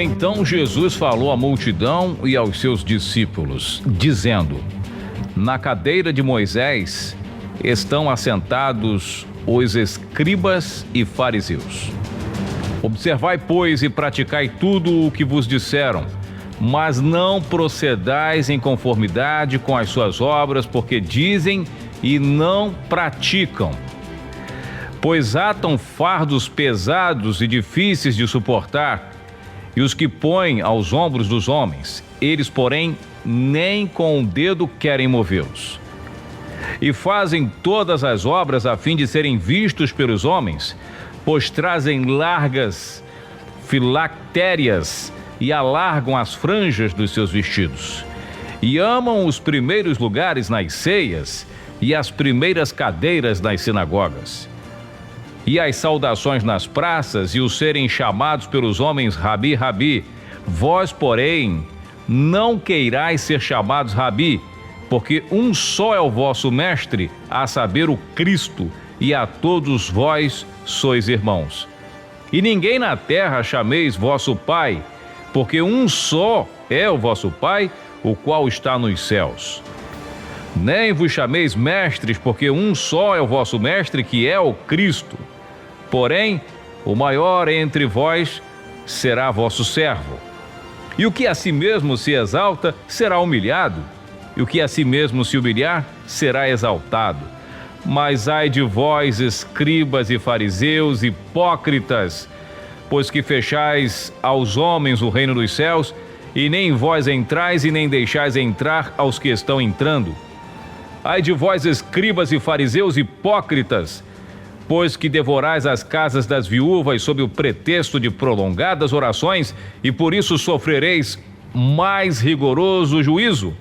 Então Jesus falou à multidão e aos seus discípulos, dizendo: na cadeira de Moisés estão assentados os escribas e fariseus. Observai, pois, e praticai tudo o que vos disseram, mas não procedais em conformidade com as suas obras, porque dizem e não praticam. Pois atam fardos pesados e difíceis de suportar, e os que põem aos ombros dos homens, eles, porém, nem com o dedo querem movê-los. E fazem todas as obras a fim de serem vistos pelos homens, pois trazem largas filactérias e alargam as franjas dos seus vestidos. E amam os primeiros lugares nas ceias e as primeiras cadeiras nas sinagogas. E as saudações nas praças e os serem chamados pelos homens Rabi, Rabi. Vós, porém, não queirais ser chamados Rabi, porque um só é o vosso mestre, a saber, o Cristo, e a todos vós sois irmãos. E ninguém na terra chameis vosso Pai, porque um só é o vosso Pai, o qual está nos céus. Nem vos chameis mestres, porque um só é o vosso mestre, que é o Cristo. Porém, o maior entre vós será vosso servo. E o que a si mesmo se exalta, será humilhado, e o que a si mesmo se humilhar, será exaltado. Mas ai de vós, escribas e fariseus, hipócritas, pois que fechais aos homens o reino dos céus, e nem vós entrais e nem deixais entrar aos que estão entrando. Ai de vós, escribas e fariseus, hipócritas, pois que devorais as casas das viúvas sob o pretexto de prolongadas orações, e por isso sofrereis mais rigoroso juízo.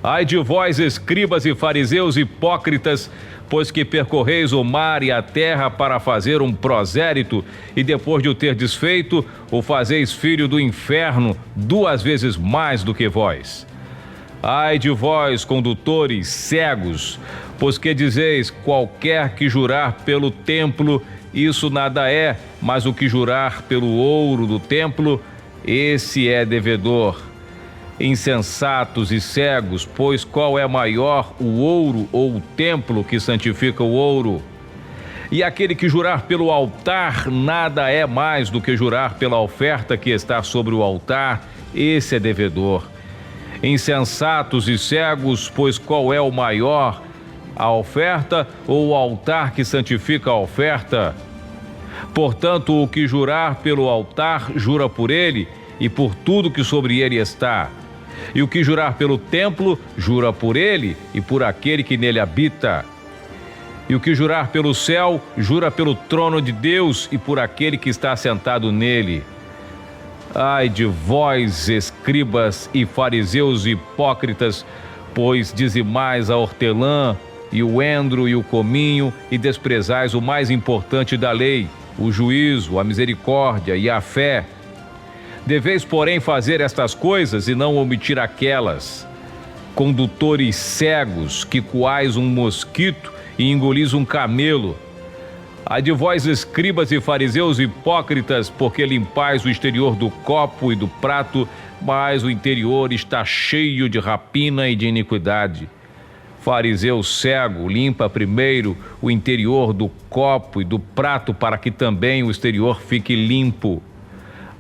Ai de vós, escribas e fariseus hipócritas, pois que percorreis o mar e a terra para fazer um prosélito, e depois de o ter desfeito, o fazeis filho do inferno 2 vezes mais do que vós. Ai de vós, condutores cegos, pois que dizeis: qualquer que jurar pelo templo, isso nada é, mas o que jurar pelo ouro do templo, esse é devedor. Insensatos e cegos, pois qual é maior, o ouro ou o templo que santifica o ouro? E aquele que jurar pelo altar, nada é mais do que jurar pela oferta que está sobre o altar, esse é devedor. Insensatos e cegos, pois qual é o maior, a oferta ou o altar que santifica a oferta? Portanto, o que jurar pelo altar, jura por ele e por tudo que sobre ele está. E o que jurar pelo templo, jura por ele e por aquele que nele habita. E o que jurar pelo céu, jura pelo trono de Deus e por aquele que está sentado nele. Ai de vós, escribas e fariseus hipócritas, pois dizimais a hortelã e o endro e o cominho, e desprezais o mais importante da lei, o juízo, a misericórdia e a fé. Deveis, porém, fazer estas coisas e não omitir aquelas. Condutores cegos, que coais um mosquito e engolis um camelo. Ai de vós, escribas e fariseus hipócritas, porque limpais o exterior do copo e do prato, mas o interior está cheio de rapina e de iniquidade. Fariseu cego, limpa primeiro o interior do copo e do prato, para que também o exterior fique limpo.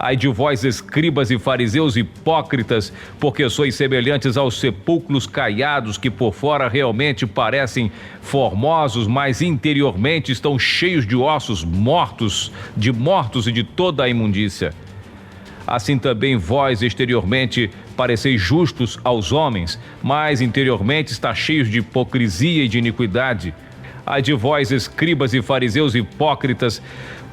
Ai de vós, escribas e fariseus hipócritas, porque sois semelhantes aos sepulcros caiados, que por fora realmente parecem formosos, mas interiormente estão cheios de ossos mortos e de toda a imundícia. Assim também vós exteriormente pareceis justos aos homens, mas interiormente está cheios de hipocrisia e de iniquidade. Ai de vós, escribas e fariseus hipócritas,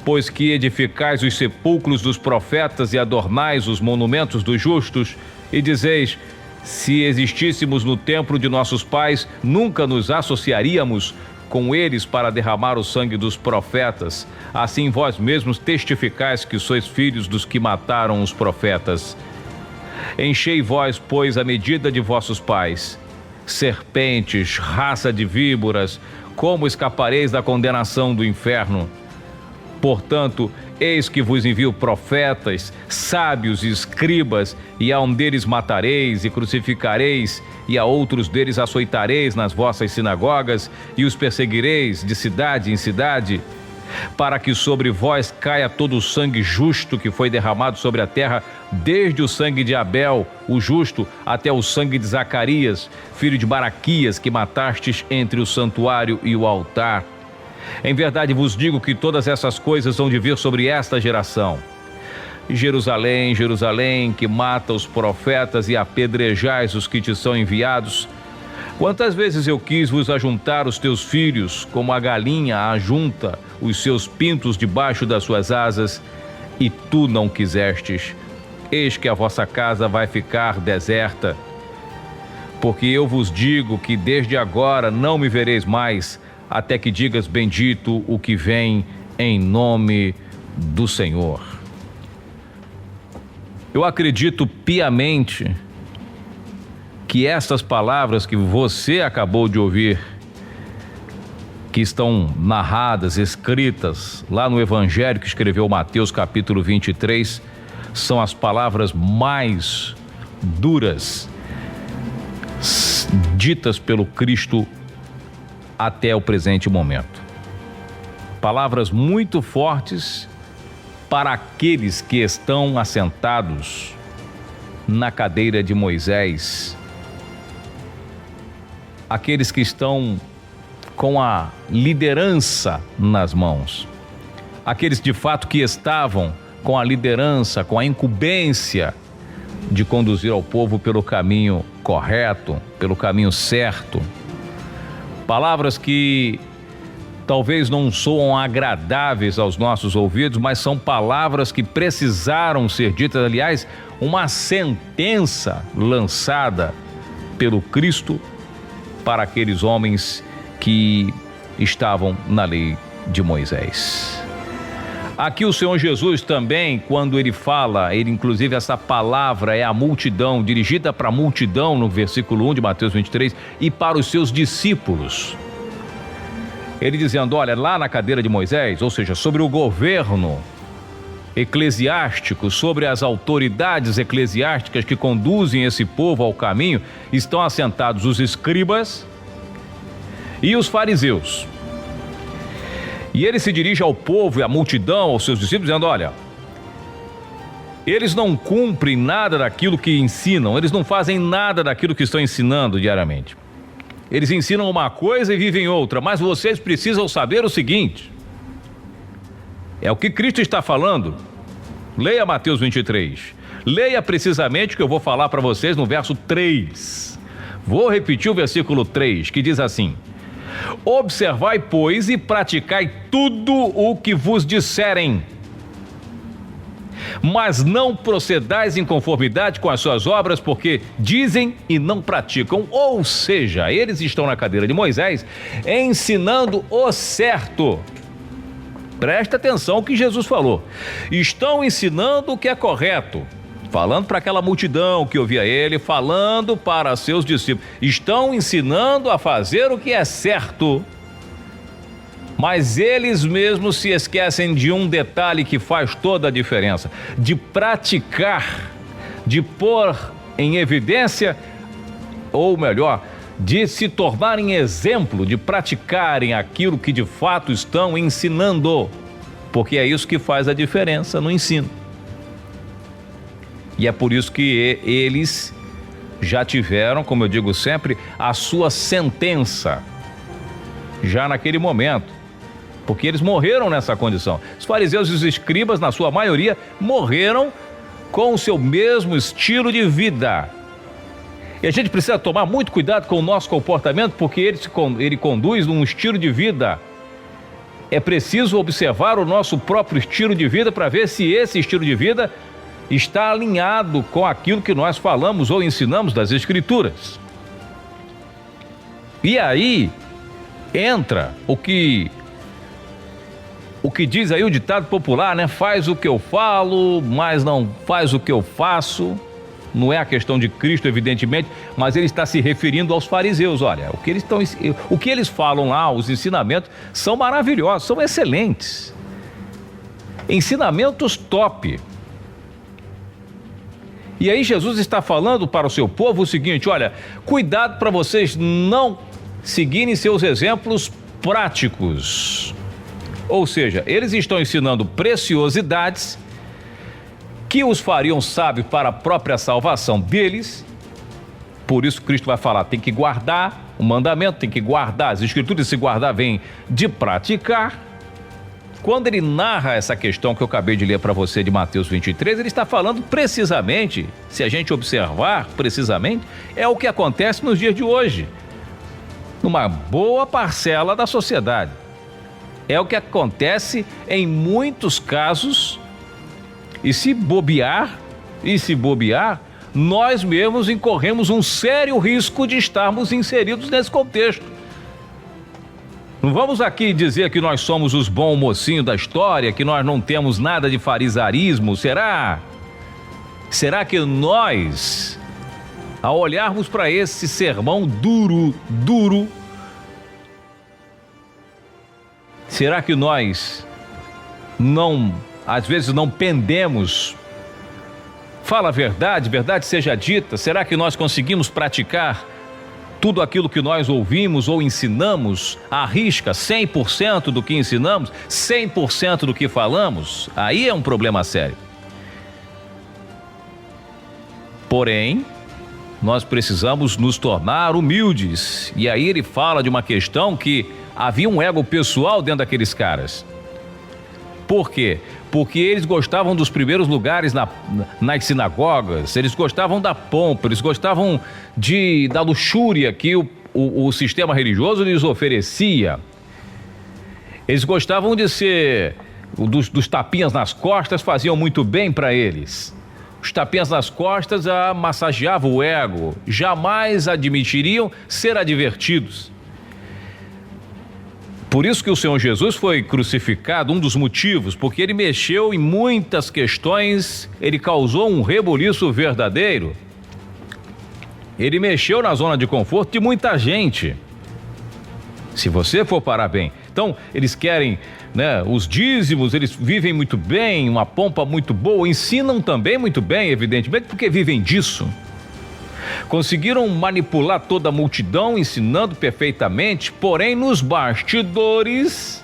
pois que edificais os sepulcros dos profetas e adornais os monumentos dos justos, e dizeis: se existíssemos no templo de nossos pais, nunca nos associaríamos com eles para derramar o sangue dos profetas. Assim vós mesmos testificais que sois filhos dos que mataram os profetas. Enchei vós, pois, a medida de vossos pais. Serpentes, raça de víboras, como escapareis da condenação do inferno? Portanto, eis que vos envio profetas, sábios e escribas, e a um deles matareis e crucificareis, e a outros deles açoitareis nas vossas sinagogas, e os perseguireis de cidade em cidade, para que sobre vós caia todo o sangue justo que foi derramado sobre a terra, desde o sangue de Abel, o justo, até o sangue de Zacarias, filho de Baraquias, que matastes entre o santuário e o altar. Em verdade vos digo que todas essas coisas vão de vir sobre esta geração. Jerusalém, Jerusalém, que mata os profetas e apedrejais os que te são enviados, quantas vezes eu quis vos ajuntar os teus filhos, como a galinha ajunta os seus pintos debaixo das suas asas, e tu não quisestes. Eis que a vossa casa vai ficar deserta. Porque eu vos digo que desde agora não me vereis mais, até que digas bendito o que vem em nome do Senhor. Eu acredito piamente que estas palavras que você acabou de ouvir, que estão narradas, escritas lá no Evangelho que escreveu Mateus capítulo 23, são as palavras mais duras ditas pelo Cristo até o presente momento. Palavras muito fortes para aqueles que estão assentados na cadeira de Moisés, aqueles que estão com a liderança nas mãos, aqueles de fato que estavam com a liderança, com a incumbência de conduzir ao povo pelo caminho correto, pelo caminho certo. Palavras que talvez não soam agradáveis aos nossos ouvidos, mas são palavras que precisaram ser ditas. Aliás, uma sentença lançada pelo Cristo para aqueles homens que estavam na lei de Moisés. Aqui o Senhor Jesus também, quando ele fala, inclusive essa palavra é a multidão, dirigida para a multidão no versículo 1 de Mateus 23, e para os seus discípulos. Ele dizendo, olha, lá na cadeira de Moisés, ou seja, sobre o governo eclesiástico, sobre as autoridades eclesiásticas que conduzem esse povo ao caminho, estão assentados os escribas e os fariseus. E ele se dirige ao povo e à multidão, aos seus discípulos, dizendo, olha, eles não cumprem nada daquilo que ensinam, eles não fazem nada daquilo que estão ensinando diariamente. Eles ensinam uma coisa e vivem outra, mas vocês precisam saber o seguinte, é o que Cristo está falando. Leia Mateus 23, leia precisamente o que eu vou falar para vocês no verso 3. Vou repetir o versículo 3, que diz assim, observai, pois, e praticai tudo o que vos disserem, mas não procedais em conformidade com as suas obras, porque dizem e não praticam. Ou seja, eles estão na cadeira de Moisés ensinando o certo. Presta atenção ao que Jesus falou. Estão ensinando o que é correto, falando para aquela multidão que ouvia ele, falando para seus discípulos. Estão ensinando a fazer o que é certo, mas eles mesmos se esquecem de um detalhe que faz toda a diferença, de praticar, de pôr em evidência, ou melhor, de se tornarem exemplo, de praticarem aquilo que de fato estão ensinando, porque é isso que faz a diferença no ensino. E é por isso que eles já tiveram, como eu digo sempre, a sua sentença, já naquele momento, porque eles morreram nessa condição. Os fariseus e os escribas, na sua maioria, morreram com o seu mesmo estilo de vida. E a gente precisa tomar muito cuidado com o nosso comportamento, porque ele conduz num estilo de vida. É preciso observar o nosso próprio estilo de vida para ver se esse estilo de vida está alinhado com aquilo que nós falamos ou ensinamos das Escrituras. E aí entra o que diz aí o ditado popular, né? Faz o que eu falo, mas não faz o que eu faço. Não é a questão de Cristo, evidentemente, mas ele está se referindo aos fariseus. Olha, o que eles falam lá, os ensinamentos, são maravilhosos, são excelentes. Ensinamentos top. E aí Jesus está falando para o seu povo o seguinte: olha, cuidado para vocês não seguirem seus exemplos práticos. Ou seja, eles estão ensinando preciosidades que os fariam sábios para a própria salvação deles. Por isso Cristo vai falar, tem que guardar o mandamento, tem que guardar as escrituras, se guardar vem de praticar. Quando ele narra essa questão que eu acabei de ler para você de Mateus 23, ele está falando precisamente, se a gente observar precisamente, é o que acontece nos dias de hoje, numa boa parcela da sociedade. É o que acontece em muitos casos, e se bobear, nós mesmos incorremos um sério risco de estarmos inseridos nesse contexto. Não vamos aqui dizer que nós somos os bons mocinhos da história, que nós não temos nada de farisaísmo, será? Será que nós, ao olharmos para esse sermão duro, será que nós às vezes não pendemos? Fala a verdade, verdade seja dita, será que nós conseguimos praticar tudo aquilo que nós ouvimos ou ensinamos à risca, 100% do que ensinamos, 100% do que falamos? Aí é um problema sério. Porém, nós precisamos nos tornar humildes. E aí ele fala de uma questão que havia um ego pessoal dentro daqueles caras. Por quê? Porque eles gostavam dos primeiros lugares nas sinagogas, eles gostavam da pompa, eles gostavam da luxúria que o sistema religioso lhes oferecia. Eles gostavam de ser, dos tapinhas nas costas faziam muito bem para eles. Os tapinhas nas costas massageavam o ego, jamais admitiriam ser advertidos. Por isso que o Senhor Jesus foi crucificado, um dos motivos, porque ele mexeu em muitas questões, ele causou um rebuliço verdadeiro. Ele mexeu na zona de conforto de muita gente. Se você for parar bem. Então, eles querem, os dízimos, eles vivem muito bem, uma pompa muito boa, ensinam também muito bem, evidentemente, porque vivem disso. Conseguiram manipular toda a multidão, ensinando perfeitamente, porém nos bastidores,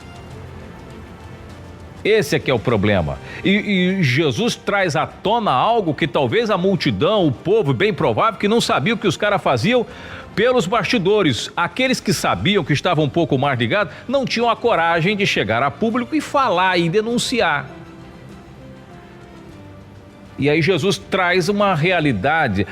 esse é que é o problema. E Jesus traz à tona algo que talvez a multidão, o povo, bem provável, que não sabia o que os caras faziam pelos bastidores. Aqueles que sabiam, que estavam um pouco mais ligados, não tinham a coragem de chegar a público e falar e denunciar. E aí Jesus traz uma realidade.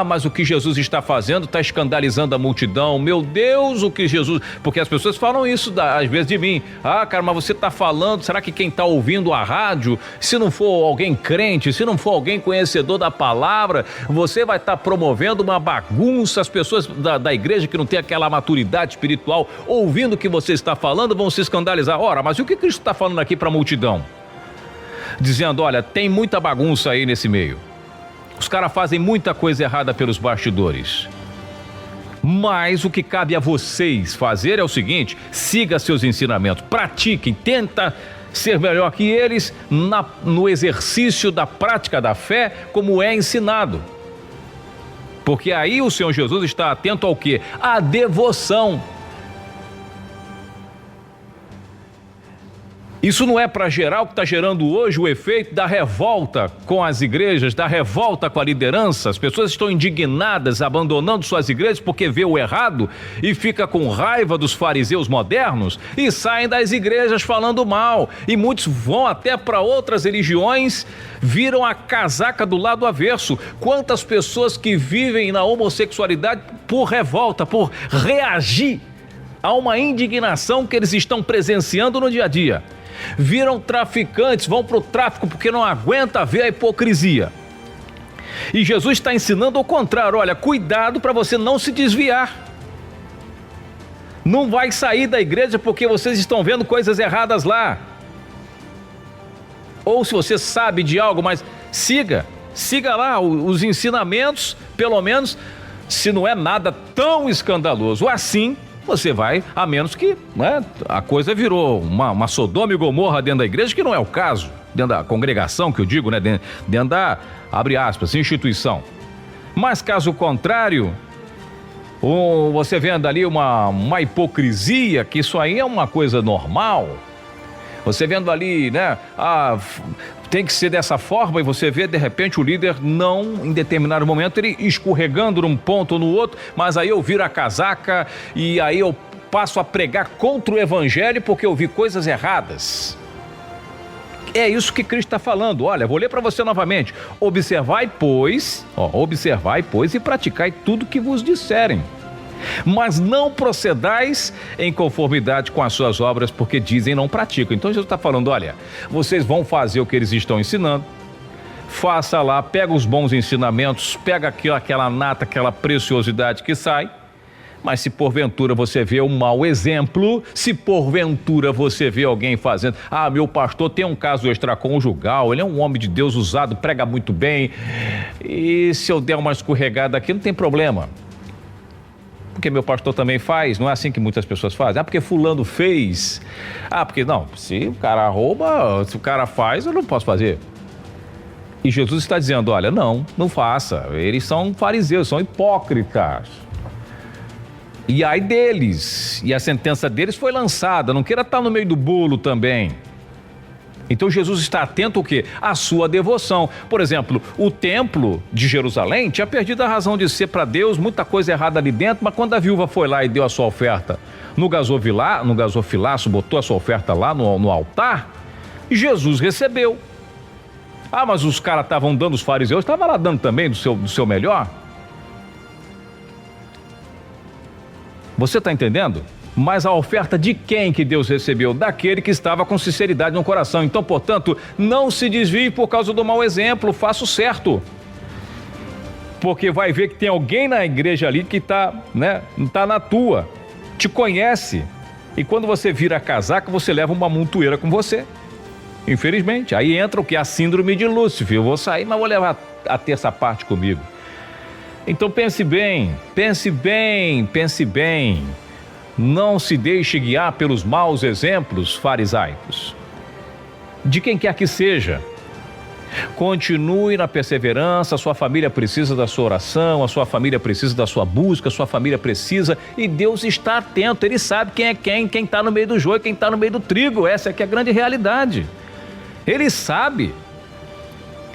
Mas o que Jesus está fazendo está escandalizando a multidão. Meu Deus, o que Jesus... Porque as pessoas falam isso às vezes de mim. Cara, mas você está falando, será que quem está ouvindo a rádio, se não for alguém crente, se não for alguém conhecedor da palavra, você vai estar promovendo uma bagunça. As pessoas da igreja que não tem aquela maturidade espiritual, ouvindo o que você está falando, vão se escandalizar. Ora, mas o que Cristo está falando aqui para a multidão? Dizendo, olha, tem muita bagunça aí nesse meio. Os caras fazem muita coisa errada pelos bastidores. Mas o que cabe a vocês fazer é o seguinte: siga seus ensinamentos, pratiquem, tenta ser melhor que eles no exercício da prática da fé, como é ensinado. Porque aí o Senhor Jesus está atento ao quê? À devoção. Isso não é para gerar o que está gerando hoje o efeito da revolta com as igrejas, da revolta com a liderança. As pessoas estão indignadas, abandonando suas igrejas porque vê o errado e fica com raiva dos fariseus modernos e saem das igrejas falando mal. E muitos vão até para outras religiões, viram a casaca do lado avesso. Quantas pessoas que vivem na homossexualidade por revolta, por reagir a uma indignação que eles estão presenciando no dia a dia. Viram traficantes, vão para o tráfico porque não aguenta ver a hipocrisia. E Jesus está ensinando ao contrário: olha, cuidado para você não se desviar. Não vai sair da igreja porque vocês estão vendo coisas erradas lá. Ou se você sabe de algo, mas siga lá os ensinamentos, pelo menos, se não é nada tão escandaloso assim, você vai, a menos que, né, a coisa virou uma Sodoma e Gomorra dentro da igreja, que não é o caso, dentro da congregação, que eu digo, né, dentro da, abre aspas, instituição. Mas caso contrário, você vendo ali uma hipocrisia, que isso aí é uma coisa normal. Você vendo ali, né, tem que ser dessa forma, e você vê de repente o líder não, em determinado momento, ele escorregando num ponto ou no outro, mas aí eu viro a casaca e aí eu passo a pregar contra o evangelho porque eu vi coisas erradas. É isso que Cristo está falando. Olha, vou ler para você novamente. Observai, pois, e praticai tudo que vos disserem. Mas não procedais em conformidade com as suas obras, porque dizem não praticam. Então Jesus está falando, olha, vocês vão fazer o que eles estão ensinando, faça lá, pega os bons ensinamentos, pega aquela nata, aquela preciosidade que sai, mas se porventura você vê um mau exemplo, se porventura você vê alguém fazendo, meu pastor tem um caso extraconjugal, ele é um homem de Deus usado, prega muito bem, e se eu der uma escorregada aqui, não tem problema. Porque meu pastor também faz, não é assim que muitas pessoas fazem. Porque fulano fez. Porque não, se o cara rouba, se o cara faz, eu não posso fazer. E Jesus está dizendo, olha, não faça. Eles são fariseus, são hipócritas. E ai deles, e a sentença deles foi lançada, não queira estar no meio do bolo também. Então Jesus está atento ao quê? À sua devoção. Por exemplo, o templo de Jerusalém tinha perdido a razão de ser para Deus, muita coisa errada ali dentro, mas quando a viúva foi lá e deu a sua oferta no gasofilaço, botou a sua oferta lá no altar, Jesus recebeu. Mas os caras estavam dando, os fariseus estavam lá dando também do seu melhor. Você está entendendo? Mas a oferta de quem que Deus recebeu? Daquele que estava com sinceridade no coração. Então, portanto, não se desvie por causa do mau exemplo, faça o certo. Porque vai ver que tem alguém na igreja ali que está, né, não está na tua, te conhece. E quando você vira a casaca, você leva uma montoeira com você. Infelizmente. Aí entra o que? A síndrome de Lúcifer. Eu vou sair, mas vou levar a terça parte comigo. Então pense bem. Não se deixe guiar pelos maus exemplos farisaicos, de quem quer que seja. Continue na perseverança, a sua família precisa da sua oração, a sua família precisa da sua busca, a sua família precisa, e Deus está atento, Ele sabe quem é quem está no meio do joio, quem está no meio do trigo, essa é que é a grande realidade. Ele sabe.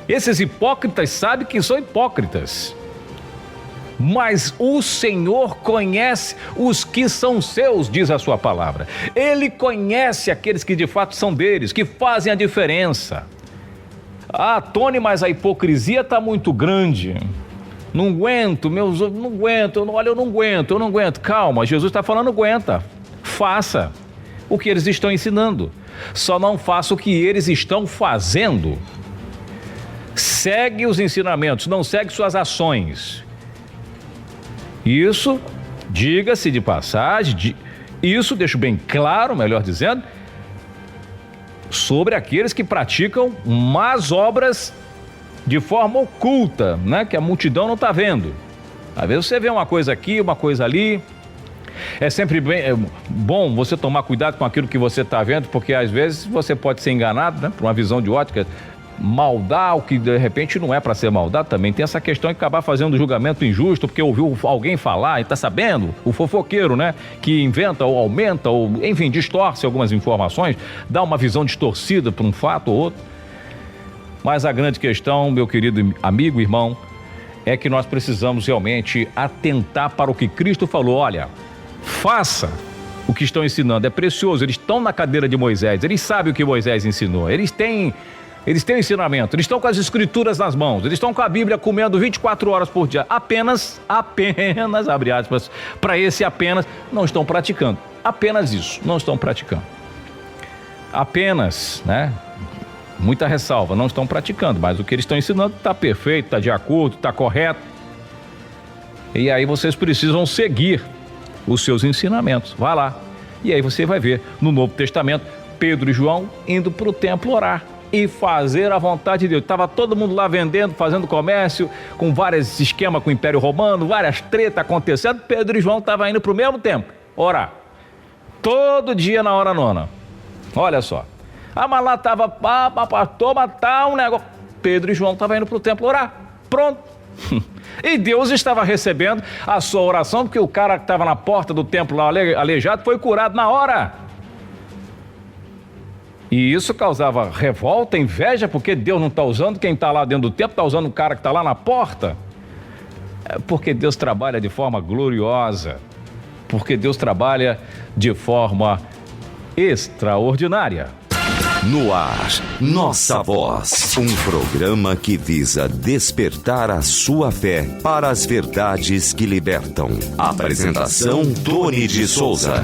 Esses hipócritas sabem que são hipócritas. Mas o Senhor conhece os que são seus, diz a sua palavra. Ele conhece aqueles que de fato são deles, que fazem a diferença. Tony, mas a hipocrisia está muito grande. Não aguento, eu não aguento. Calma, Jesus está falando, aguenta. Faça o que eles estão ensinando. Só não faça o que eles estão fazendo. Segue os ensinamentos, não segue suas ações. Isso, diga-se de passagem, isso deixo bem claro, melhor dizendo, sobre aqueles que praticam más obras de forma oculta, né? Que a multidão não está vendo. Às vezes você vê uma coisa aqui, uma coisa ali. É sempre bom você tomar cuidado com aquilo que você está vendo, porque às vezes você pode ser enganado, né? Por uma visão de ótica. Maldar o que de repente não é para ser maldade, também tem essa questão de acabar fazendo julgamento injusto porque ouviu alguém falar e está sabendo, o fofoqueiro, né, que inventa ou aumenta ou enfim, distorce algumas informações, dá uma visão distorcida para um fato ou outro. Mas a grande questão, meu querido amigo, irmão, é que nós precisamos realmente atentar para o que Cristo falou. Olha, faça o que estão ensinando, é precioso, eles estão na cadeira de Moisés, eles sabem o que Moisés ensinou, eles têm ensinamento, eles estão com as escrituras nas mãos, eles estão com a Bíblia comendo 24 horas por dia, apenas, abre aspas, para esse apenas, não estão praticando, apenas isso, não estão praticando, apenas, né, muita ressalva, não estão praticando, mas o que eles estão ensinando está perfeito, está de acordo, está correto, e aí vocês precisam seguir os seus ensinamentos, vá lá, e aí você vai ver no Novo Testamento, Pedro e João indo para o templo orar, e fazer a vontade de Deus. Estava todo mundo lá vendendo, fazendo comércio, com vários esquemas com o Império Romano, várias tretas acontecendo. Pedro e João estavam indo para o mesmo templo, orar. Todo dia na hora nona. Olha só. Mas lá estava, pastor, tá um negócio. Pedro e João estavam indo para o templo orar. Pronto. E Deus estava recebendo a sua oração, porque o cara que estava na porta do templo lá, aleijado, foi curado na hora. E isso causava revolta, inveja, porque Deus não está usando quem está lá dentro do templo, está usando o cara que está lá na porta. Porque Deus trabalha de forma gloriosa, porque Deus trabalha de forma extraordinária. No ar, Nossa Voz, um programa que visa despertar a sua fé para as verdades que libertam. Apresentação, Tony de Souza.